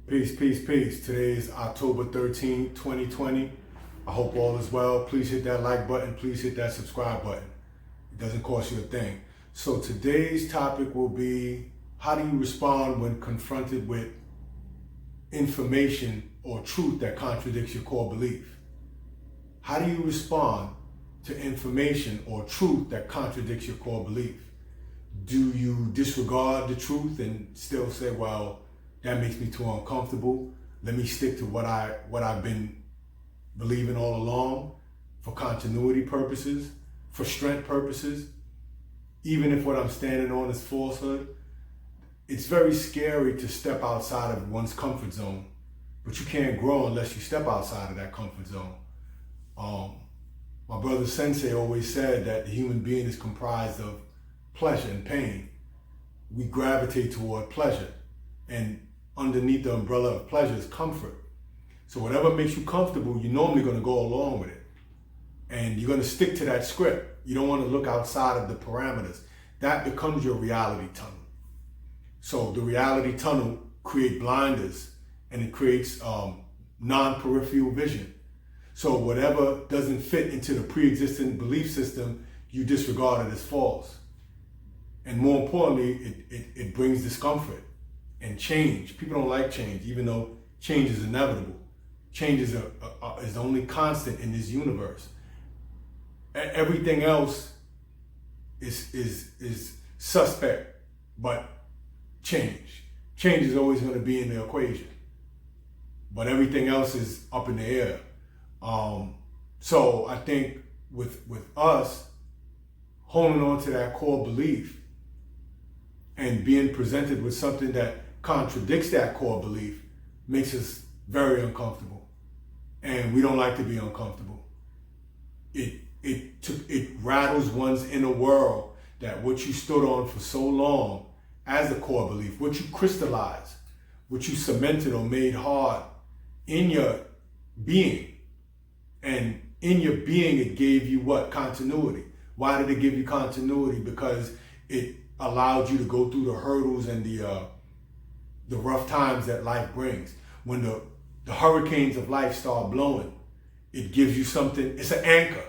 Peace, peace, peace. Today is October 13th, 2020. I hope all is well. Please hit that like button. Please hit that subscribe button. It doesn't cost you a thing. So today's topic will be, how do you respond when confronted with information or truth that contradicts your core belief? How do you respond to information or truth that contradicts your core belief? Do you disregard the truth and still say, well, that makes me too uncomfortable, let me stick to what I've been believing all along, for continuity purposes, for strength purposes, even if what I'm standing on is falsehood? It's very scary to step outside of one's comfort zone, but you can't grow unless you step outside of that comfort zone. My brother Sensei always said that the human being is comprised of pleasure and pain. We gravitate toward pleasure, and underneath the umbrella of pleasure is comfort. So whatever makes you comfortable, you're normally going to go along with it. And you're going to stick to that script. You don't want to look outside of the parameters. That becomes your reality tunnel. So the reality tunnel creates blinders, and it creates non-peripheral vision. So whatever doesn't fit into the pre-existing belief system, you disregard it as false. And more importantly, it brings discomfort and change. People don't like change, even though change is inevitable. Change is the only constant in this universe. Everything else is suspect, but change is always going to be in the equation. But everything else is up in the air. So I think with us holding on to that core belief and being presented with something that contradicts that core belief makes us very uncomfortable. And we don't like to be uncomfortable. It rattles one's inner world, that what you stood on for so long as a core belief, what you crystallized, what you cemented or made hard in your being. And in your being, it gave you what? Continuity. Why did it give you continuity? Because it allowed you to go through the hurdles and the rough times that life brings. When the hurricanes of life start blowing, it gives you something. It's an anchor.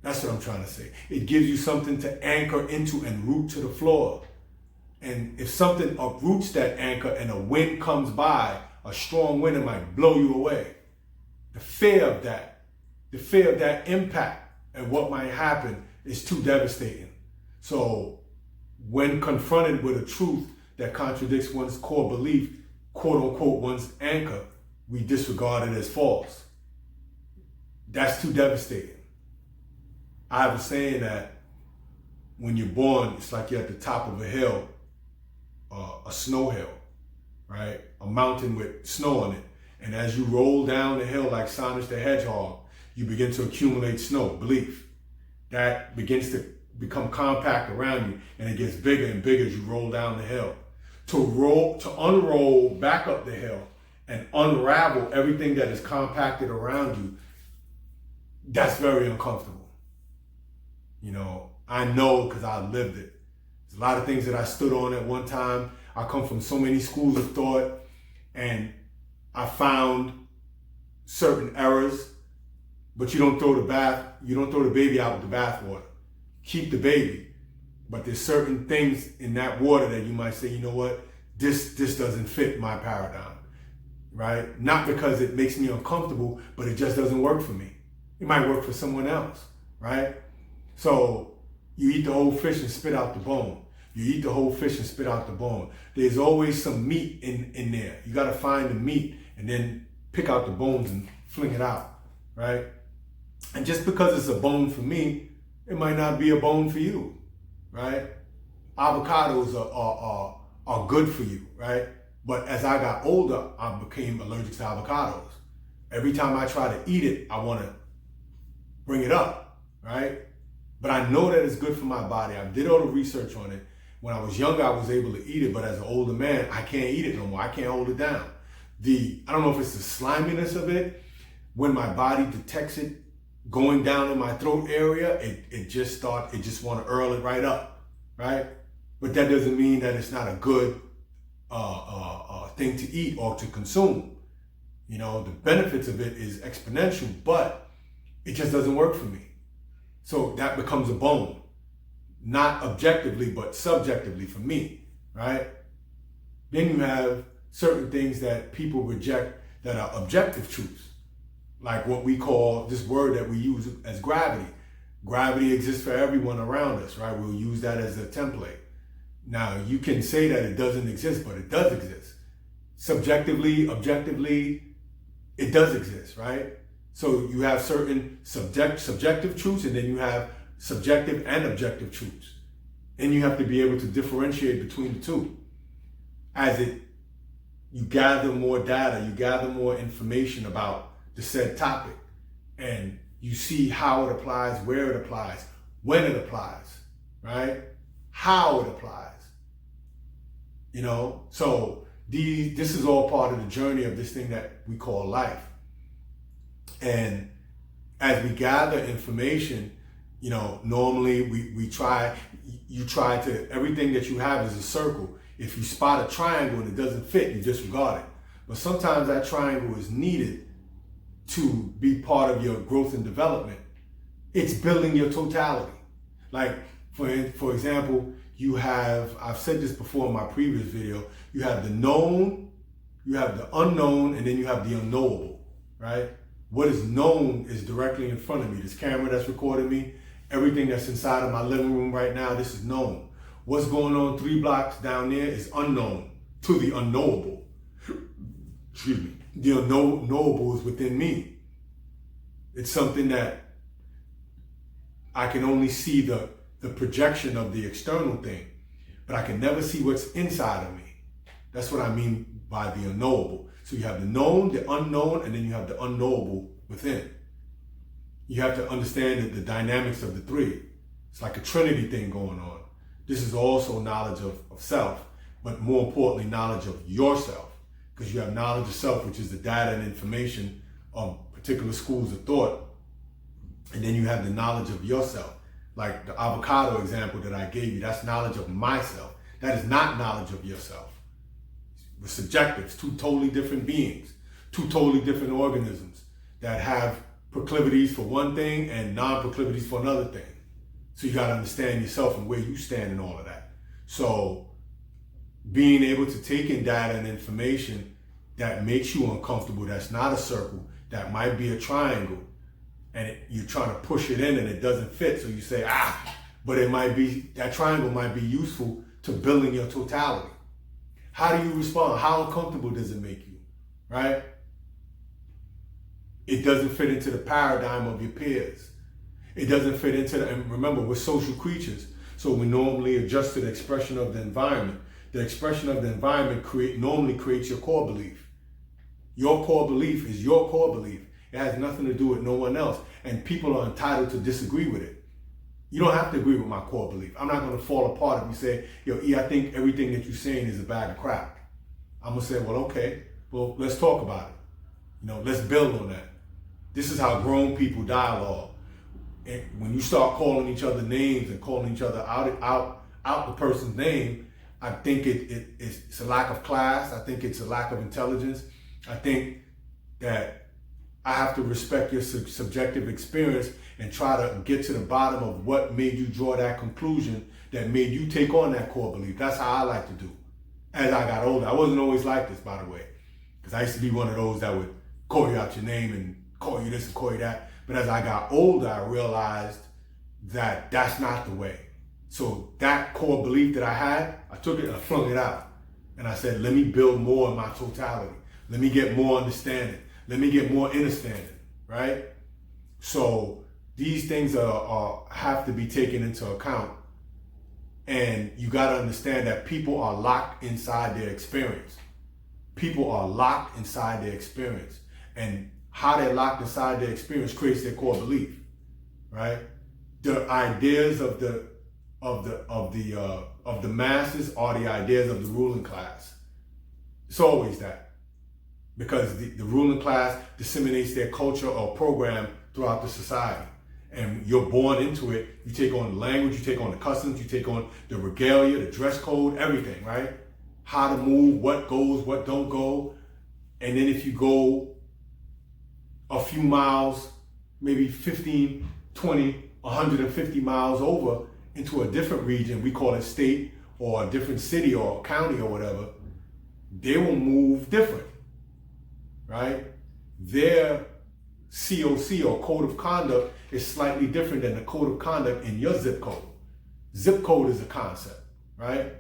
That's what I'm trying to say. It gives you something to anchor into and root to the floor. And if something uproots that anchor and a wind comes by, a strong wind, it might blow you away. The fear of that impact and what might happen is too devastating. So when confronted with a truth that contradicts one's core belief, quote unquote, one's anchor, we disregard it as false. That's too devastating. I have a saying that when you're born, it's like you're at the top of a hill, a snow hill, right? A mountain with snow on it. And as you roll down the hill like Sonic the Hedgehog, you begin to accumulate snow, belief. That begins to become compact around you, and it gets bigger and bigger as you roll down the hill. To unroll back up the hill and unravel everything that is compacted around you, that's very uncomfortable. You know, I know because I lived it. There's a lot of things that I stood on at one time. I come from so many schools of thought, and I found certain errors, but you don't throw the baby out with the bathwater. Keep the baby. But there's certain things in that water that you might say, you know what, this doesn't fit my paradigm, right? Not because it makes me uncomfortable, but it just doesn't work for me. It might work for someone else, right? So you eat the whole fish and spit out the bone. You eat the whole fish and spit out the bone. There's always some meat in there. You got to find the meat and then pick out the bones and fling it out, right? And just because it's a bone for me, it might not be a bone for you, right? Avocados are good for you, right? But as I got older, I became allergic to avocados. Every time I try to eat it, I want to bring it up, right? But I know that it's good for my body. I did all the research on it. When I was younger, I was able to eat it, but as an older man, I can't eat it no more. I can't hold it down. I don't know if it's the sliminess of it. When my body detects it going down in my throat area, it just want to earl it right up, right? But that doesn't mean that it's not a good thing to eat or to consume. You know, the benefits of it is exponential, but it just doesn't work for me. So that becomes a bone, not objectively, but subjectively for me, right? Then you have certain things that people reject that are objective truths, like what we call this word that we use as gravity. Gravity exists for everyone around us, right? We'll use that as a template. Now, you can say that it doesn't exist, but it does exist. Subjectively, objectively, it does exist, right? So you have certain subjective truths, and then you have subjective and objective truths. And you have to be able to differentiate between the two. You gather more data, you gather more information about the said topic, and you see how it applies, where it applies, when it applies, right? How it applies. You know, so this is all part of the journey of this thing that we call life. And as we gather information, you know, normally you try to, everything that you have is a circle. If you spot a triangle and it doesn't fit, you disregard it. But sometimes that triangle is needed to be part of your growth and development. It's building your totality. Like, for example, you have, I've said this before in my previous video, you have the known, you have the unknown, and then you have the unknowable, right? What is known is directly in front of me. This camera that's recording me, everything that's inside of my living room right now, this is known. What's going on 3 blocks down there is unknown to the unknowable. Excuse me. The unknowable is within me. It's something that I can only see the projection of the external thing, but I can never see what's inside of me. That's what I mean by the unknowable. So you have the known, the unknown, and then you have the unknowable within. You have to understand the dynamics of the three. It's like a trinity thing going on. This is also knowledge of self, but more importantly, knowledge of yourself. Because you have knowledge of self, which is the data and information of particular schools of thought. And then you have the knowledge of yourself. Like the avocado example that I gave you, that's knowledge of myself. That is not knowledge of yourself. It's subjective. It's two totally different beings, two totally different organisms that have proclivities for one thing and non-proclivities for another thing. So you got to understand yourself and where you stand in all of that. So being able to take in data and information that makes you uncomfortable, that's not a circle, that might be a triangle, and you're trying to push it in and it doesn't fit. So you say, but it might be, that triangle might be useful to building your totality. How do you respond? How uncomfortable does it make you, right? It doesn't fit into the paradigm of your peers. It doesn't fit into and remember, we're social creatures. So we normally adjust to the expression of the environment. The expression of the environment normally creates your core belief. Your core belief is your core belief. It has nothing to do with no one else. And people are entitled to disagree with it. You don't have to agree with my core belief. I'm not going to fall apart if you say, yo, E, I think everything that you're saying is a bag of crap. I'm going to say, well, okay, well, let's talk about it. You know, let's build on that. This is how grown people dialogue. And when you start calling each other names and calling each other out the person's name, I think it's a lack of class. I think it's a lack of intelligence. I think that I have to respect your subjective experience and try to get to the bottom of what made you draw that conclusion that made you take on that core belief. That's how I like to do. As I got older, I wasn't always like this, by the way, because I used to be one of those that would call you out your name and call you this and call you that. But as I got older, I realized that that's not the way. So that core belief that I had, I took it and I flung it out. And I said, let me build more in my totality. Let me get more understanding. Let me get more understanding, right? So these things have to be taken into account. And you got to understand that people are locked inside their experience. People are locked inside their experience. And how they're locked inside their experience creates their core belief, right? The ideas of the masses are the ideas of the ruling class. It's always that, because the ruling class disseminates their culture or program throughout the society, and you're born into it. You take on the language, you take on the customs, you take on the regalia, the dress code, everything, right? how to move, what goes, what don't go. And then if you go a few miles, maybe 15, 20, 150 miles over into a different region, we call it state or a different city or county or whatever, they will move different, right? Their COC or code of conduct is slightly different than the code of conduct in your zip code. Zip code is a concept, right?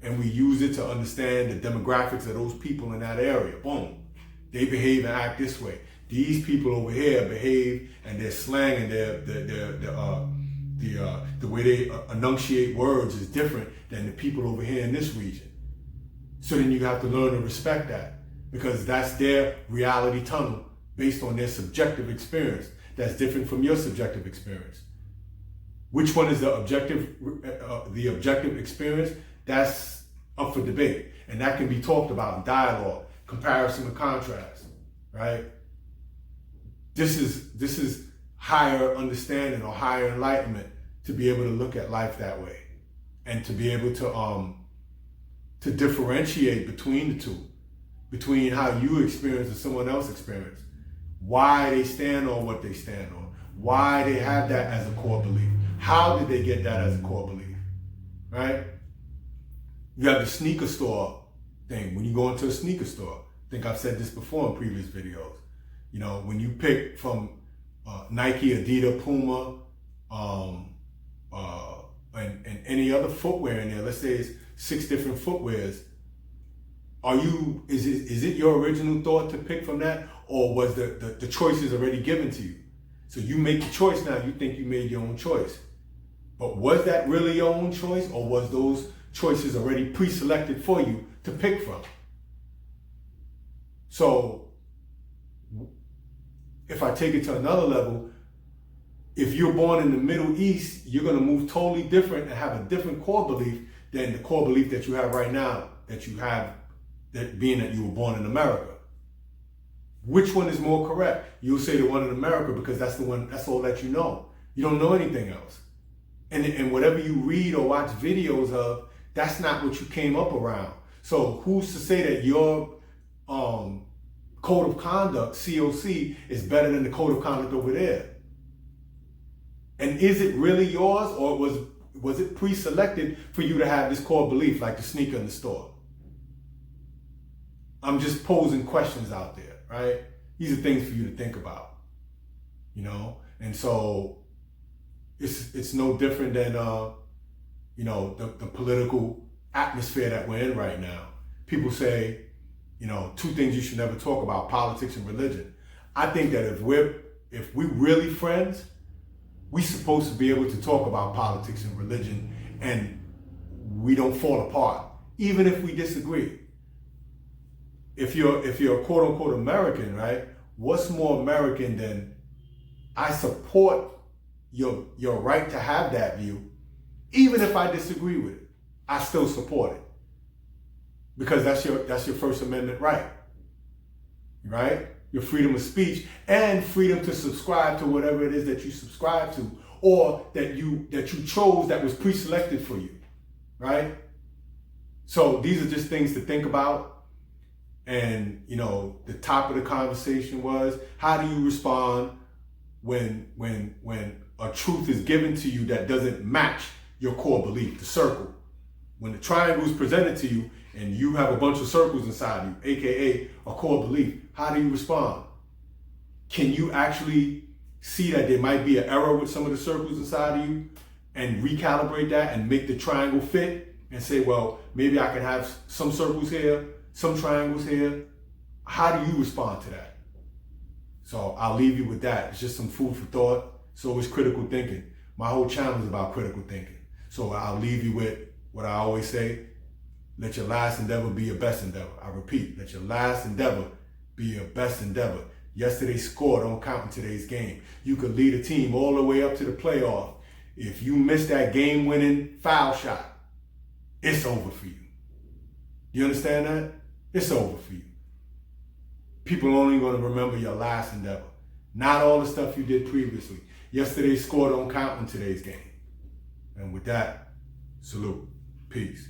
And we use it to understand the demographics of those people in that area. Boom. They behave and act this way. These people over here behave, and their slang and the way they enunciate words is different than the people over here in this region. So then you have to learn to respect that, because that's their reality tunnel based on their subjective experience. That's different from your subjective experience. Which one is the objective experience? That's up for debate, and that can be talked about in dialogue, comparison and contrast, right? This is higher understanding or higher enlightenment, to be able to look at life that way, and to be able to differentiate between the two, between how you experience and someone else experience, why they stand on what they stand on, why they have that as a core belief, how did they get that as a core belief, right? You have the sneaker store thing. When you go into a sneaker store, I think I've said this before in previous videos, you know, when you pick from Nike, Adidas, Puma, and any other footwear in there, let's say it's 6 different footwears, is it your original thought to pick from that, or was the choices already given to you? So you make the choice now, you think you made your own choice. But was that really your own choice, or was those choices already pre-selected for you to pick from? So if I take it to another level, if you're born in the Middle East, you're going to move totally different and have a different core belief than the core belief that you have right now, that you have, that being that you were born in America. Which one is more correct? You'll say the one in America because that's the one, that's all that you know. You don't know anything else. And whatever you read or watch videos of, that's not what you came up around. So who's to say that your code of conduct, COC, is better than the code of conduct over there? And is it really yours, or was it pre-selected for you to have this core belief, like the sneaker in the store? I'm just posing questions out there, right? These are things for you to think about, you know? And so it's no different than, you know, the political atmosphere that we're in right now. People say, you know, 2 things you should never talk about: politics and religion. I think that if we're really friends, we're supposed to be able to talk about politics and religion, and we don't fall apart, even if we disagree. If you're a quote unquote American, right? What's more American than, I support your right to have that view, even if I disagree with it, I still support it, because that's your First Amendment right? Your freedom of speech and freedom to subscribe to whatever it is that you subscribe to, or that you chose, that was pre-selected for you, right? So these are just things to think about. And, you know, the top of the conversation was, how do you respond when a truth is given to you that doesn't match your core belief, the circle? When the triangle is presented to you and you have a bunch of circles inside you, aka a core belief, how do you respond? Can you actually see that there might be an error with some of the circles inside of you and recalibrate that and make the triangle fit and say, well, maybe I can have some circles here, some triangles here? How do you respond to that? So I'll leave you with that. It's just some food for thought. It's always critical thinking. My whole channel is about critical thinking. So I'll leave you with what I always say: let your last endeavor be your best endeavor. I repeat, let your last endeavor be your best endeavor. Yesterday's score don't count in today's game. You could lead a team all the way up to the playoff. If you miss that game-winning foul shot, it's over for you. You understand that? It's over for you. People are only going to remember your last endeavor, not all the stuff you did previously. Yesterday's score don't count in today's game. And with that, salute. Peace.